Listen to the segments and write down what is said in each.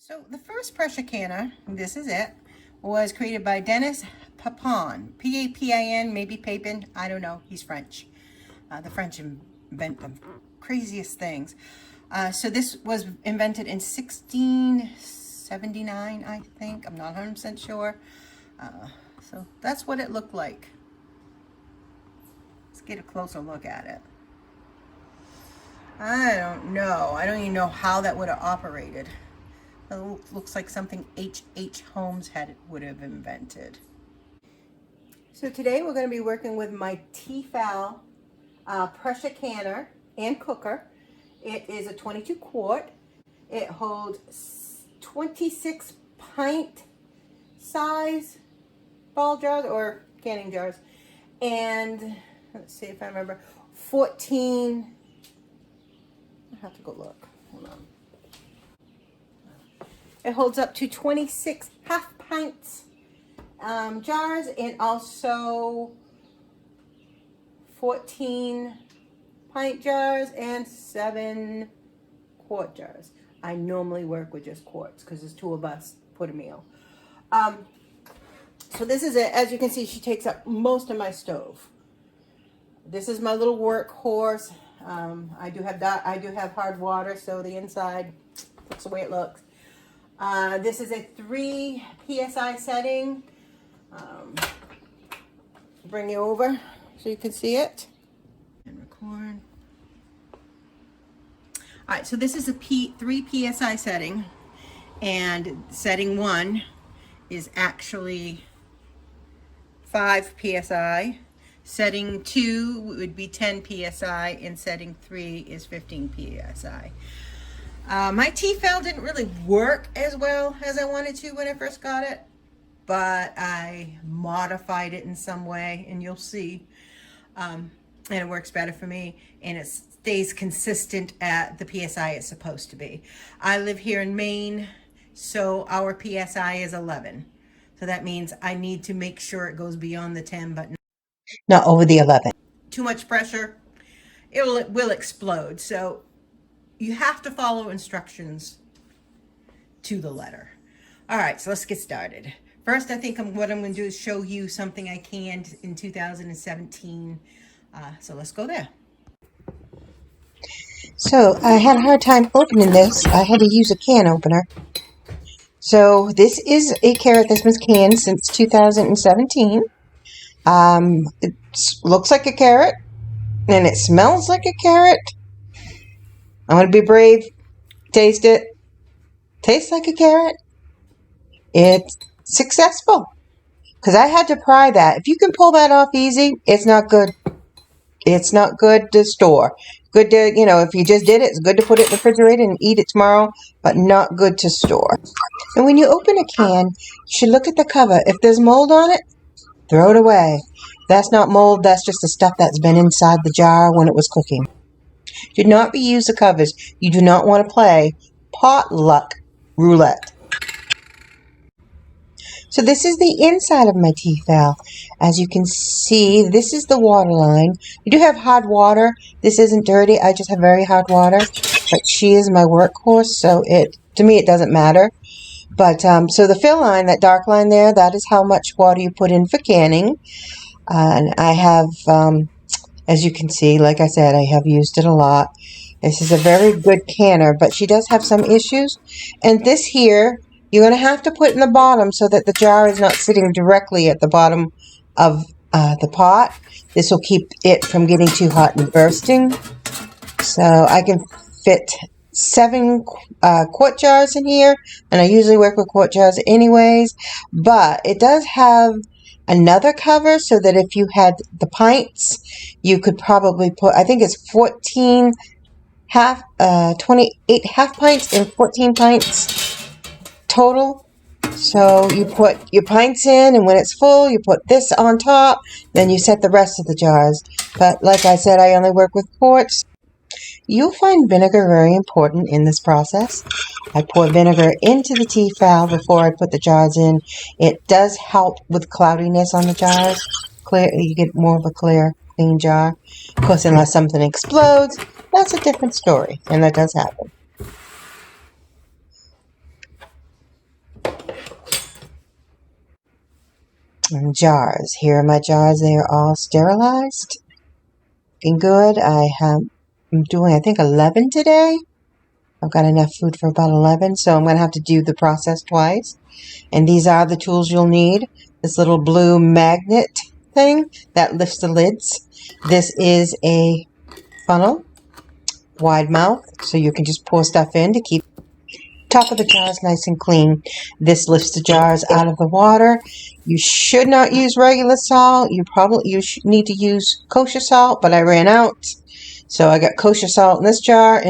So the first pressure canner, this is it, was created by Dennis Papin. P-A-P-I-N, maybe Papin, I don't know, he's French. The French invent the craziest things. So this was invented in 1679, I think. I'm not 100% sure. So that's what it looked like. Let's get a closer look at it. I don't know. I don't even know how that would have operated. It looks like something H.H. Holmes would have invented. So today we're going to be working with my Tefal pressure canner and cooker. It is a 22 quart. It holds 26 pint size ball jars or canning jars. And let's see if I remember, 14, I have to go look, hold on. It holds up to 26 half pints jars and also 14 pint jars and 7 quart jars. I normally work with just quarts because there's 2 of us put a meal. So this is it. As you can see, she takes up most of my stove. This is my little workhorse. I do have hard water, so the inside looks the way it looks. This is a 3 PSI setting. Bring you over so you can see it. And record. Alright, so this is a 3 PSI setting. And setting 1 is actually 5 PSI. Setting 2 would be 10 PSI. And setting 3 is 15 PSI. My Tefal didn't really work as well as I wanted to when I first got it, but I modified it in some way, and you'll see. And it works better for me, and it stays consistent at the PSI it's supposed to be. I live here in Maine, so our PSI is 11. So that means I need to make sure it goes beyond the 10, but not over the 11. Too much pressure, it will explode. So you have to follow instructions to the letter. All right, so let's get started. First, I think what I'm going to do is show you something I canned in 2017. So let's go there. So I had a hard time opening this. I had to use a can opener. So this is a carrot that's been canned since 2017. It looks like a carrot, and it smells like a carrot. I'm going to be brave. Taste it. Tastes like a carrot. It's successful. Because I had to pry that. If you can pull that off easy, it's not good. It's not good to store. Good to, if you just did it, it's good to put it in the refrigerator and eat it tomorrow, but not good to store. And when you open a can, you should look at the cover. If there's mold on it, throw it away. That's not mold. That's just the stuff that's been inside the jar when it was cooking. Do not reuse the covers. You do not want to play potluck roulette. So this is the inside of my Tefal. As you can see, this is the water line. We do have hard water. This isn't dirty. I just have very hard water. But she is my workhorse, so to me it doesn't matter. But so the fill line, that dark line there, that is how much water you put in for canning. And I have, as you can see, like I said, I have used it a lot. This is a very good canner, but she does have some issues. And this here, you're going to have to put in the bottom so that the jar is not sitting directly at the bottom of the pot. This will keep it from getting too hot and bursting. So I can fit 7 quart jars in here, and I usually work with quart jars anyways. But it does have another cover so that if you had the pints, you could probably put, I think it's 28 half pints and 14 pints total. So you put your pints in, and when it's full, you put this on top, then you set the rest of the jars. But like I said, I only work with quarts. You'll find vinegar very important in this process. I pour vinegar into the Tefal before I put the jars in. It does help with cloudiness on the jars. You get more of a clear, clean jar. Of course, unless something explodes, that's a different story, and that does happen. And jars. Here are my jars. They are all sterilized. Looking good. I'm doing, I think, 11 today. I've got enough food for about 11, so I'm going to have to do the process twice. And these are the tools you'll need. This little blue magnet thing that lifts the lids. This is a funnel, wide mouth, so you can just pour stuff in to keep top of the jars nice and clean. This lifts the jars out of the water. You should not use regular salt. You need to use kosher salt, but I ran out. So I got kosher salt in this jar,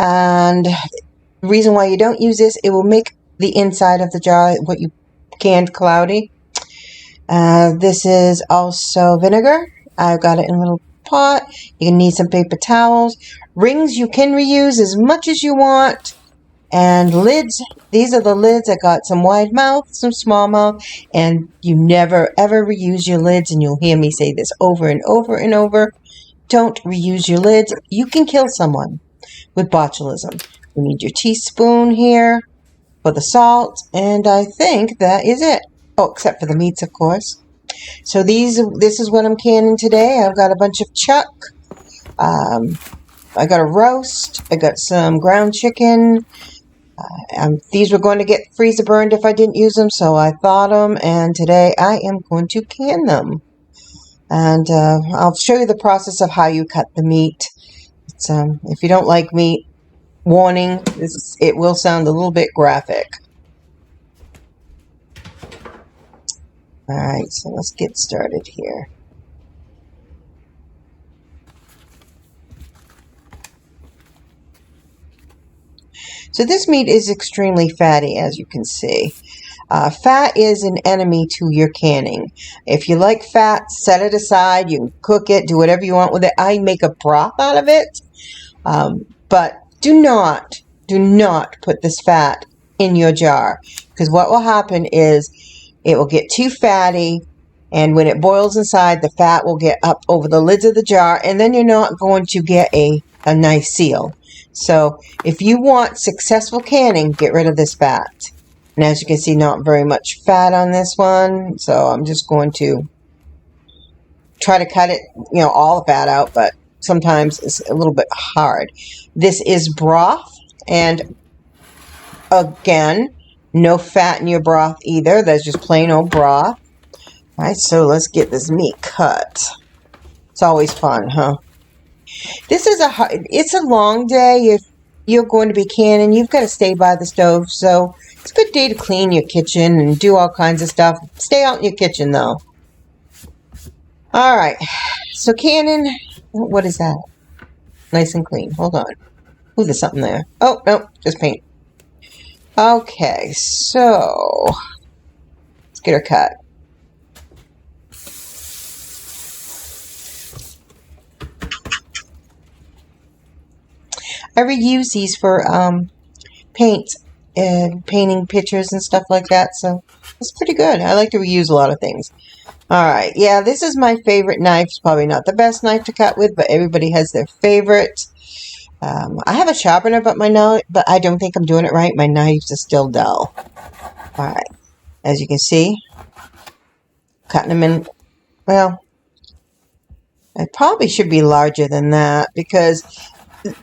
and the reason why you don't use this, it will make the inside of the jar, what you canned, cloudy. This is also vinegar. I've got it in a little pot. You need some paper towels. Rings you can reuse as much as you want. And lids, these are the lids. I got some wide mouth, some small mouth, and you never ever reuse your lids, and you'll hear me say this over and over and over. Don't reuse your lids. You can kill someone with botulism. You need your teaspoon here for the salt, and I think that is it. Oh, except for the meats, of course. So this is what I'm canning today. I've got a bunch of chuck. I got a roast. I got some ground chicken. These were going to get freezer burned if I didn't use them, so I thawed them, and today I am going to can them. And I'll show you the process of how you cut the meat. It's, if you don't like meat, warning, it will sound a little bit graphic. Alright, so let's get started here. So this meat is extremely fatty, as you can see. Fat is an enemy to your canning. If you like fat, set it aside. You can cook it, do whatever you want with it. I make a broth out of it. But do not put this fat in your jar, because what will happen is it will get too fatty, and when it boils inside, the fat will get up over the lids of the jar, and then you're not going to get a nice seal. So if you want successful canning, get rid of this fat. And as you can see, not very much fat on this one, so I'm just going to try to cut it, all the fat out, but sometimes it's a little bit hard. This is broth, and again, no fat in your broth either. That's just plain old broth. All right, so let's get this meat cut. It's always fun, huh? This is it's a long day if you're going to be canning. You've got to stay by the stove, so it's a good day to clean your kitchen and do all kinds of stuff. Stay out in your kitchen, though. All right, so canning, what is that? Nice and clean. Hold on. Ooh, there's something there. Oh, no, just paint. Okay, so let's get her cut. I reuse these for paint and painting pictures and stuff like that, so it's pretty good. I like to reuse a lot of things. Alright, yeah, this is my favorite knife. It's probably not the best knife to cut with, but everybody has their favorite. I have a sharpener, but I don't think I'm doing it right. My knives are still dull. Alright, as you can see, cutting them in, well, I probably should be larger than that, because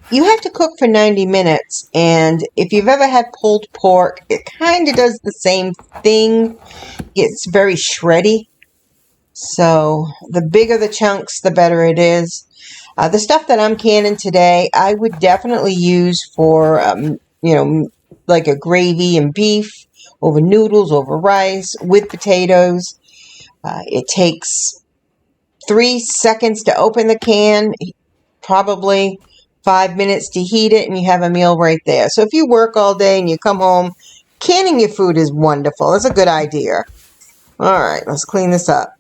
you have to cook for 90 minutes, and if you've ever had pulled pork, it kind of does the same thing. It's very shreddy, so the bigger the chunks, the better it is. The stuff that I'm canning today, I would definitely use for, like a gravy and beef, over noodles, over rice, with potatoes. It takes 3 seconds to open the can, probably 5 minutes to heat it, and you have a meal right there. So if you work all day and you come home, canning your food is wonderful. It's a good idea. All right, let's clean this up.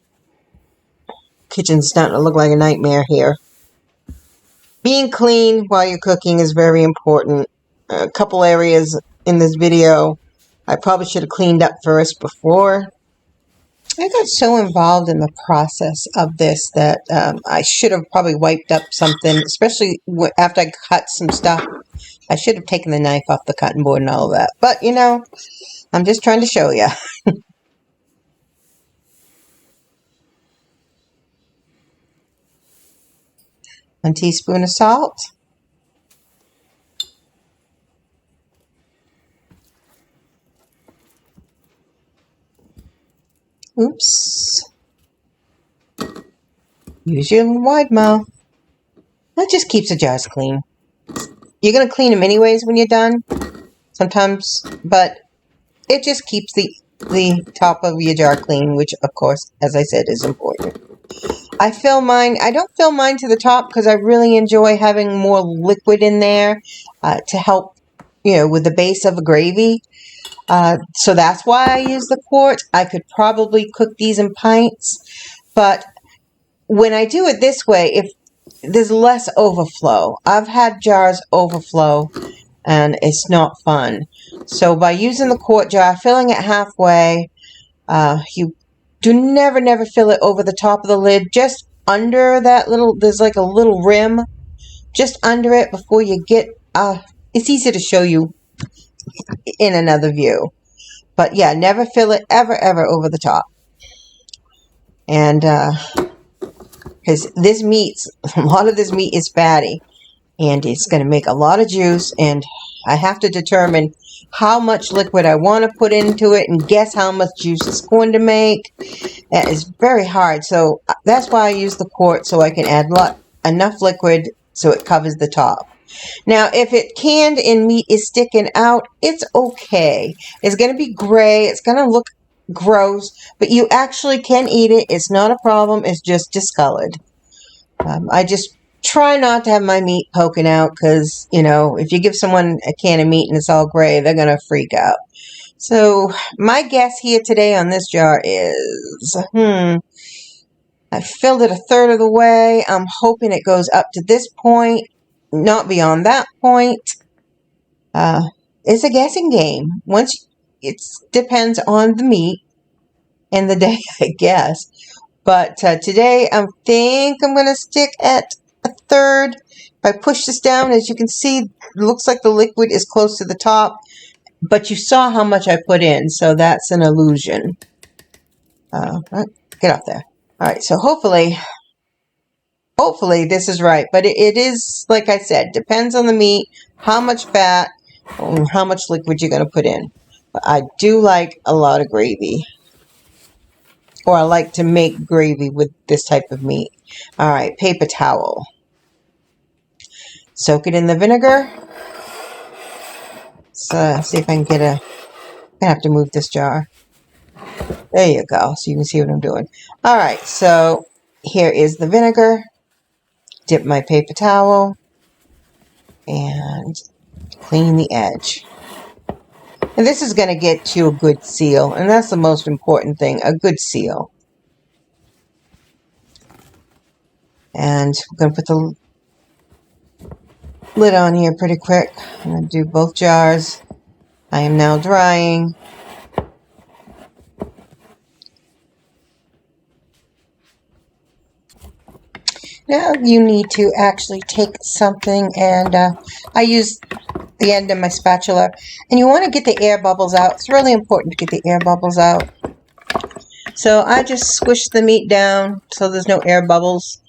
Kitchen's starting to look like a nightmare here. Being clean while you're cooking is very important. A couple areas in this video I probably should have cleaned up first before. I got so involved in the process of this that I should have probably wiped up something, especially after I cut some stuff. I should have taken the knife off the cutting board and all of that. But, I'm just trying to show you. 1 teaspoon of salt. Oops. Use your wide mouth. That just keeps the jars clean. You're going to clean them anyways when you're done. Sometimes, but it just keeps the top of your jar clean, which of course, as I said, is important. I fill mine, I don't fill mine to the top because I really enjoy having more liquid in there to help, with the base of a gravy. So that's why I use the quart. I could probably cook these in pints, but when I do it this way, if there's less overflow. I've had jars overflow and it's not fun. So by using the quart jar, filling it halfway, you do never fill it over the top of the lid, just under that little, there's like a little rim, just under it before you get, it's easy to show you in another view. But yeah, never fill it ever over the top. And, because this meat, a lot of this meat is fatty, and it's going to make a lot of juice, and I have to determine how much liquid I want to put into it and guess how much juice it's going to make. That is very hard, so that's why I use the quart, so I can add enough liquid so it covers the top. Now, if it canned and meat is sticking out, it's okay. It's going to be gray. It's going to look gross, but you actually can eat it. It's not a problem. It's just discolored. I just try not to have my meat poking out because, if you give someone a can of meat and it's all gray, they're going to freak out. So my guess here today on this jar is, I filled it a third of the way. I'm hoping it goes up to this point, not beyond that point. It's a guessing game. It depends on the meat and the day, I guess. But today, I think I'm going to stick at a third. If I push this down, as you can see, it looks like the liquid is close to the top. But you saw how much I put in, so that's an illusion. Get off there. All right, so hopefully this is right. But it is, like I said, depends on the meat, how much fat, and how much liquid you're going to put in. But I do like a lot of gravy. Or I like to make gravy with this type of meat. All right, paper towel. Soak it in the vinegar. So see if I can get I'm going to have to move this jar. There you go, so you can see what I'm doing. All right, so here is the vinegar. Dip my paper towel. And clean the edge. And this is going to get you a good seal. And that's the most important thing, a good seal. And I'm going to put the lid on here pretty quick. I'm going to do both jars. I am now drying. Now you need to actually take something, and I use the end of my spatula, and you want to get the air bubbles out. It's really important to get the air bubbles out. So I just squish the meat down so there's no air bubbles.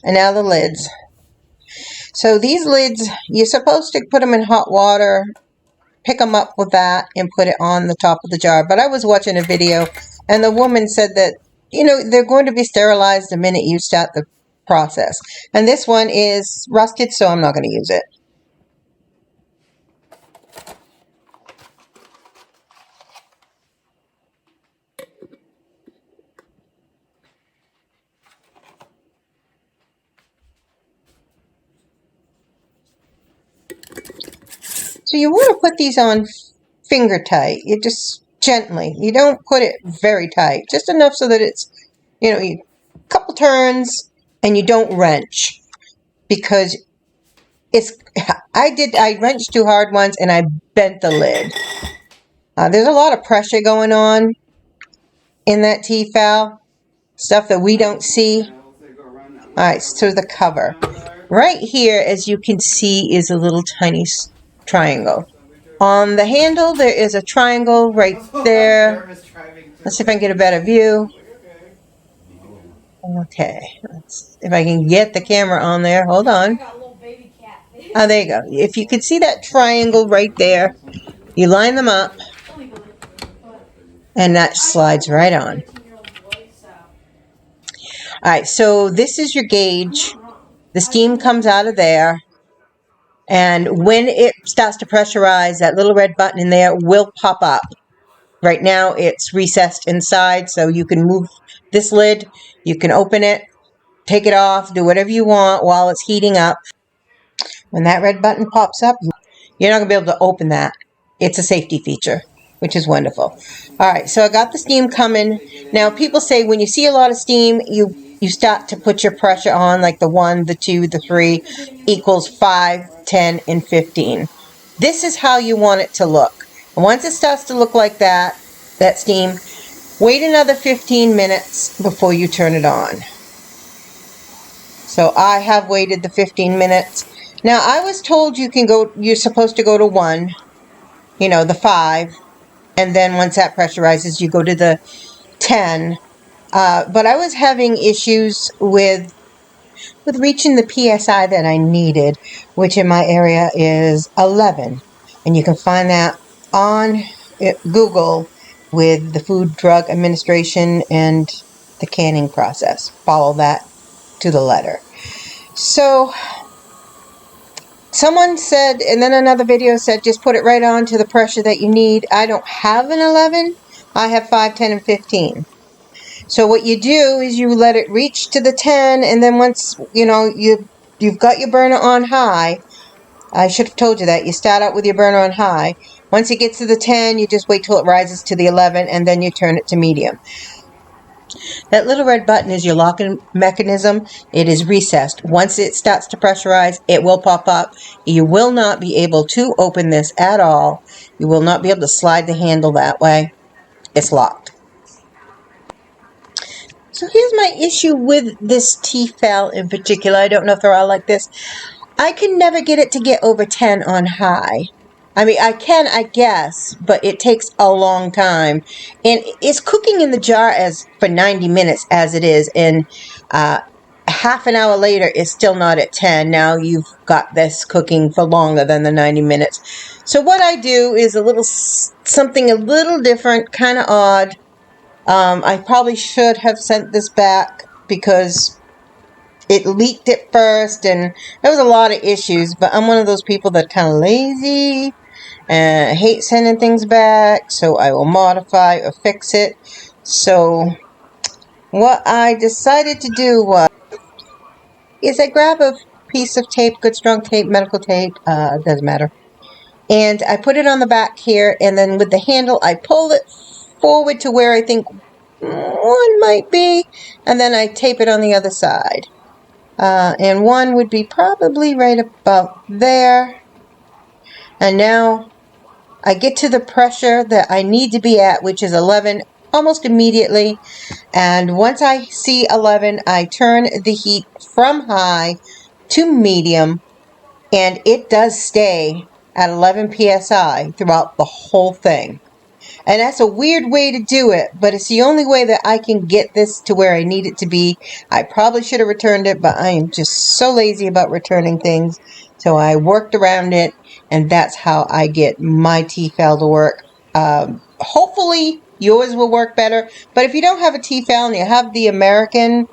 And now the lids. So these lids, you're supposed to put them in hot water, pick them up with that, and put it on the top of the jar. But I was watching a video, and the woman said that, they're going to be sterilized the minute you start the process. And this one is rusted, so I'm not going to use it. So you want to put these on finger tight. You just gently. You don't put it very tight. Just enough so that it's, a couple turns and you don't wrench. Because I wrenched too hard once and I bent the lid. There's a lot of pressure going on in that Tefal. Stuff that we don't see. Alright, so the cover. Right here, as you can see, is a little tiny triangle. On the handle, there is a triangle right there. Let's see if I can get a better view. Okay, let's, if I can get the camera on there. Hold on. got a little baby cat. Oh, there you go. If you could see that triangle right there, you line them up, and that slides right on. All right, so this is your gauge. The steam comes out of there, and when it starts to pressurize, that little red button in there will pop up. Right now, it's recessed inside, so you can move this lid, you can open it, take it off, do whatever you want while it's heating up. When that red button pops up, you're not going to be able to open that. It's a safety feature, which is wonderful. All right, so I got the steam coming. Now, people say when you see a lot of steam, you start to put your pressure on, like the 1, the 2, the 3, equals 5, 10, and 15. This is how you want it to look. And once it starts to look like that steam, wait another 15 minutes before you turn it on. So I have waited the 15 minutes. Now, I was told you're supposed to go to 1, the 5, and then once that pressurizes, you go to the 10. But I was having issues with reaching the PSI that I needed, which in my area is 11. And you can find that on Google with the Food Drug Administration and the canning process. Follow that to the letter. So someone said, and then another video said, just put it right on to the pressure that you need. I don't have an 11. I have 5, 10, and 15. So what you do is you let it reach to the 10, and then once, you've got your burner on high. I should have told you that. You start out with your burner on high. Once it gets to the 10, you just wait till it rises to the 11, and then you turn it to medium. That little red button is your locking mechanism. It is recessed. Once it starts to pressurize, it will pop up. You will not be able to open this at all. You will not be able to slide the handle that way. It's locked. So here's my issue with this Tefal in particular. I don't know if they're all like this. I can never get it to get over 10 on high. I mean, I can, I guess, but it takes a long time. And it's cooking in the jar for 90 minutes as it is. And half an hour later, it's still not at 10. Now you've got this cooking for longer than the 90 minutes. So what I do is something a little different, kind of odd. I probably should have sent this back because it leaked at first and there was a lot of issues, but I'm one of those people that kind of lazy and hate sending things back, so I will modify or fix it. So what I decided to do is I grab a piece of tape, good strong tape, medical tape, doesn't matter, and I put it on the back here, and then with the handle I pull it forward to where I think one might be, and then I tape it on the other side. And one would be probably right about there. And now I get to the pressure that I need to be at, which is 11, almost immediately. And once I see 11, I turn the heat from high to medium, and it does stay at 11 psi throughout the whole thing. And that's a weird way to do it, but it's the only way that I can get this to where I need it to be. I probably should have returned it, but I am just so lazy about returning things. So I worked around it, and that's how I get my Tefal to work. Hopefully yours will work better. But if you don't have a Tefal and you have the American,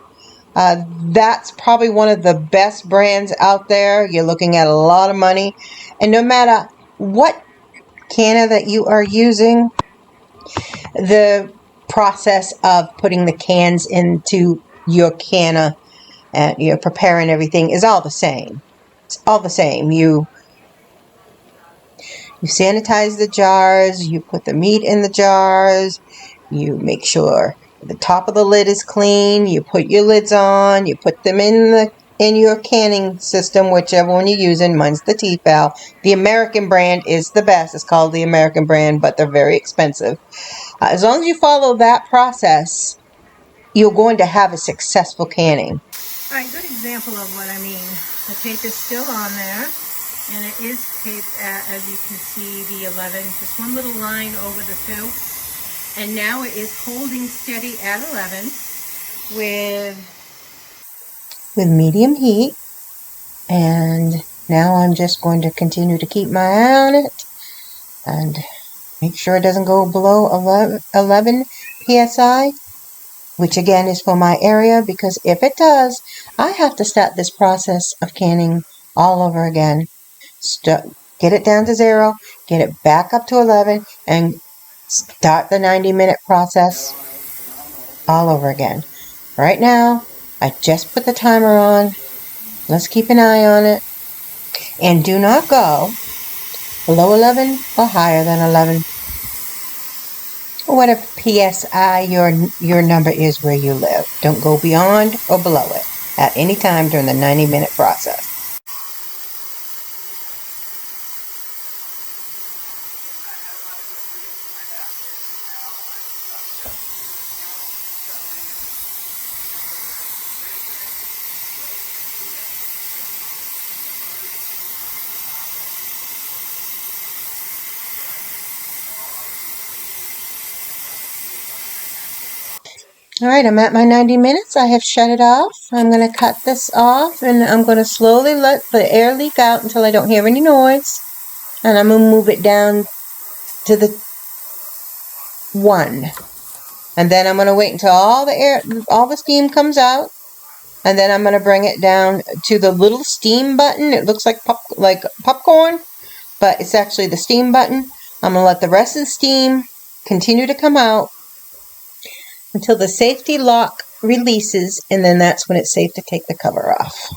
that's probably one of the best brands out there. You're looking at a lot of money. And no matter what canner that you are using, the process of putting the cans into your canner and you're preparing everything is all the same. It's all the same. You sanitize the jars, you put the meat in the jars, you make sure the top of the lid is clean, you put your lids on, you put them in your canning system, whichever one you're using. Mine's the Tefal. The American brand is the best. It's called the American brand, but they're very expensive. As long as you follow that process, you're going to have a successful canning. All right, good example of what I mean. The tape is still on there, and it is taped at, as you can see, the 11, just one little line over the 2. And now it is holding steady at 11 with with medium heat. And now I'm just going to continue to keep my eye on it and make sure it doesn't go below 11 psi, which again is for my area, because if it does, I have to start this process of canning all over again. Get it down to 0, get it back up to 11, and start the 90-minute process all over again. Right now, I just put the timer on. Let's keep an eye on it. And do not go below 11 or higher than 11. Whatever PSI your number is where you live. Don't go beyond or below it at any time during the 90-minute process. Alright, I'm at my 90 minutes. I have shut it off. I'm going to cut this off, and I'm going to slowly let the air leak out until I don't hear any noise. And I'm going to move it down to the 1. And then I'm going to wait until all the steam comes out. And then I'm going to bring it down to the little steam button. It looks like popcorn, but it's actually the steam button. I'm going to let the rest of the steam continue to come out until the safety lock releases, and then that's when it's safe to take the cover off.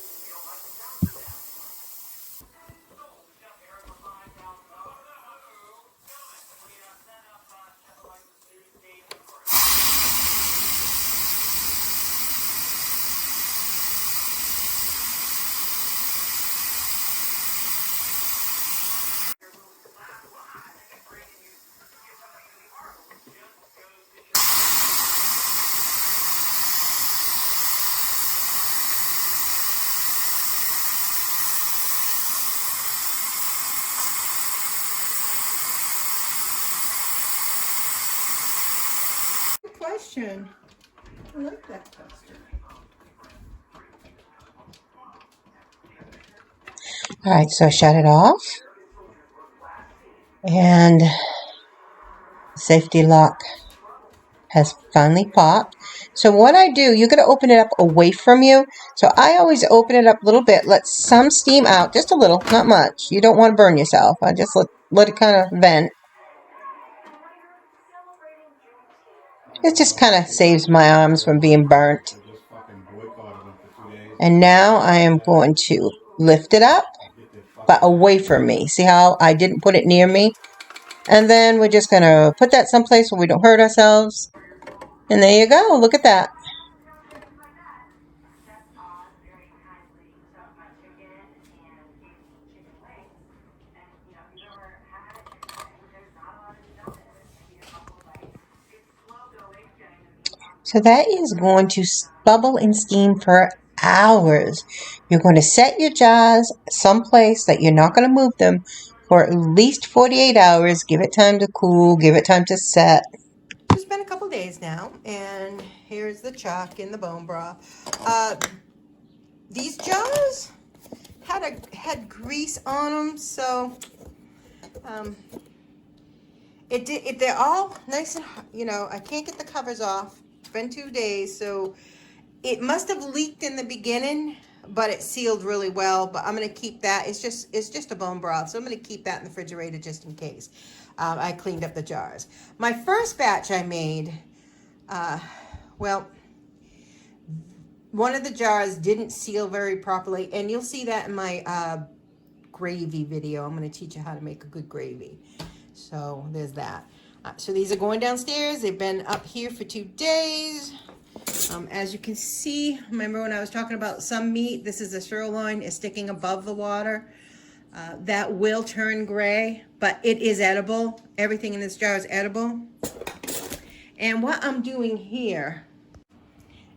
Good question. I like that question. Alright, so I shut it off. And the safety lock has finally popped. So what I do, you're going to open it up away from you. So I always open it up a little bit, let some steam out, just a little, not much. You don't want to burn yourself. I just let it kind of vent. It just kind of saves my arms from being burnt. And now I am going to lift it up, but away from me. See how I didn't put it near me? And then we're just going to put that someplace where we don't hurt ourselves. And there you go. Look at that. So that is going to bubble and steam for hours. You're going to set your jars someplace that you're not going to move them for at least 48 hours. Give it time to cool. Give it time to set. It's been a couple days now, and here's the chuck in the bone broth. These jars had grease on them, so they're all nice and, I can't get the covers off. It's been 2 days, so it must have leaked in the beginning, but it sealed really well. But I'm gonna keep that. It's just a bone broth, so I'm gonna keep that in the refrigerator just in case. I cleaned up the jars. My first batch I made, well, one of the jars didn't seal very properly, and you'll see that in my gravy video. I'm going to teach you how to make a good gravy. So there's that. So these are going downstairs. They've been up here for 2 days. As you can see, remember when I was talking about some meat, this is the sirloin, is sticking above the water. That will turn gray, but it is edible. Everything in this jar is edible. And what I'm doing here,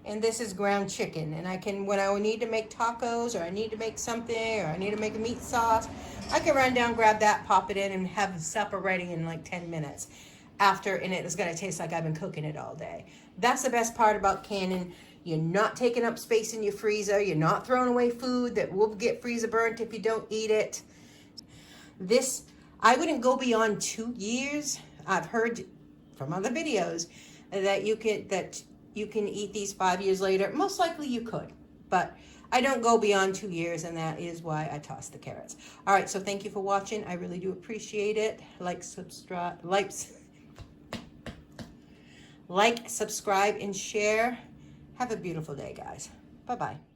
and this is ground chicken, and I can, when I need to make tacos, or I need to make something, or I need to make a meat sauce, I can run down, grab that, pop it in, and have supper ready in like 10 minutes after, and it is going to taste like I've been cooking it all day. That's the best part about canning. You're not taking up space in your freezer. You're not throwing away food that will get freezer burnt if you don't eat it. This, I wouldn't go beyond 2 years. I've heard from other videos that you can eat these 5 years later. Most likely you could, but I don't go beyond 2 years, and that is why I toss the carrots. All right, so thank you for watching. I really do appreciate it. Like, subscribe, and share. Have a beautiful day, guys. Bye-bye.